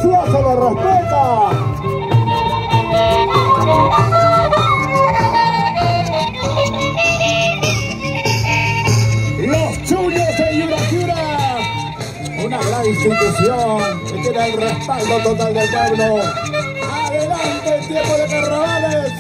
policía se le respeta. Los Chuyos de Yuraquiura, una gran institución que tiene el respaldo total del pueblo. Adelante el tiempo de carnavales.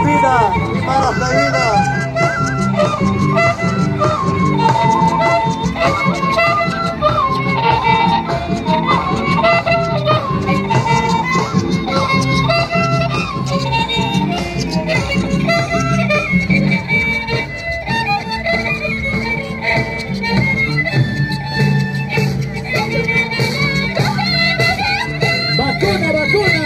Vida y malas bebidas. Vacuna, vacuna.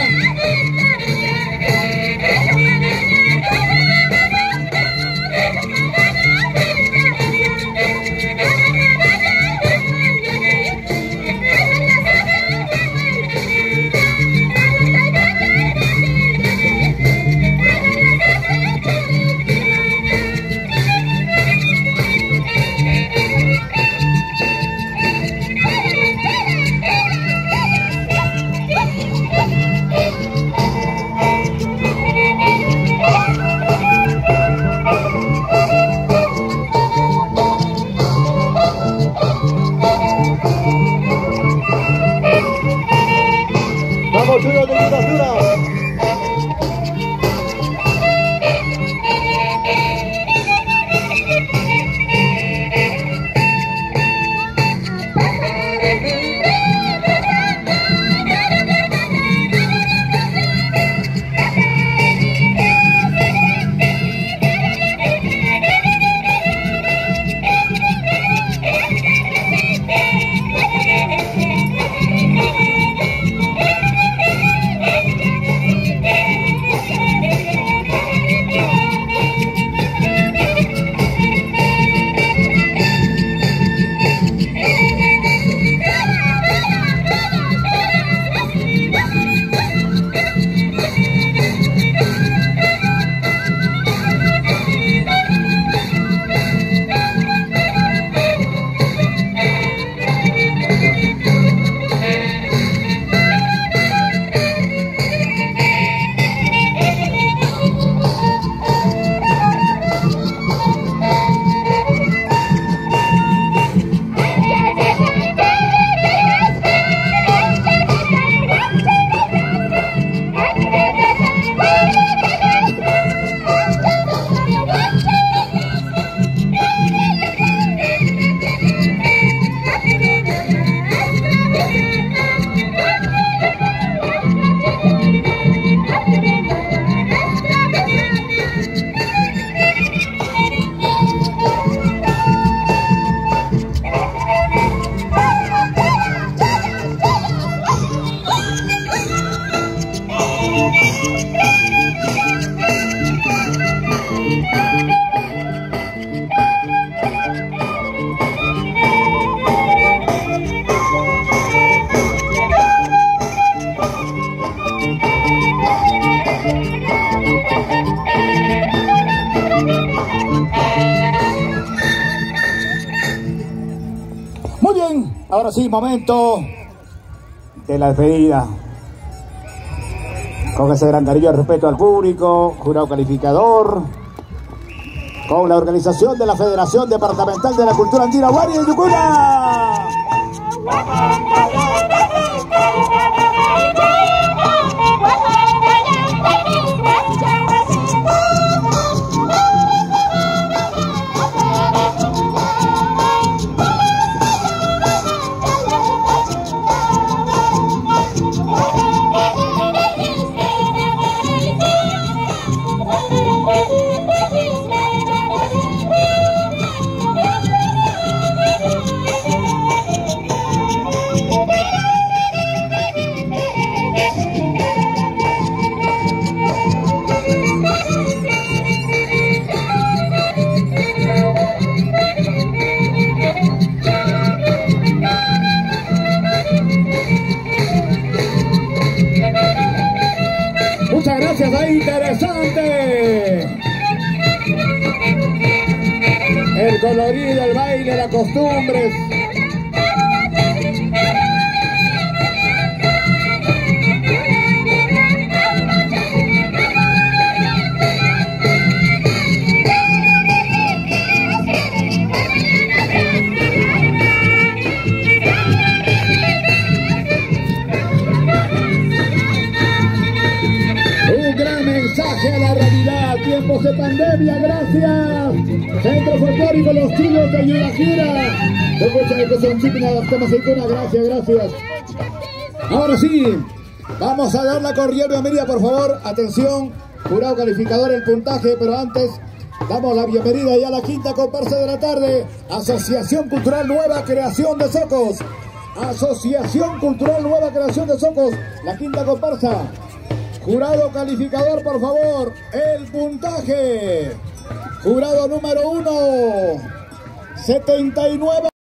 Vamos, Chuyos de Yuraquiura. Muy bien, ahora sí, momento de la despedida. Con ese gran cariño y respeto al público, jurado calificador, con la organización de la Federación Departamental de la Cultura Andina, Huari de Yucuna. El colorido, el baile, las costumbres. A la realidad, tiempos de pandemia, gracias. Centro Folclórico Los Chillos de Yurajira. Gracias. Ahora sí, vamos a dar la cordial bienvenida, por favor. Atención, jurado calificador, el puntaje, pero antes damos la bienvenida ya a la quinta comparsa de la tarde. Asociación Cultural Nueva Creación de Socos. Asociación Cultural Nueva Creación de Socos, la quinta comparsa. Jurado calificador, por favor, el puntaje. Jurado número 1, 79.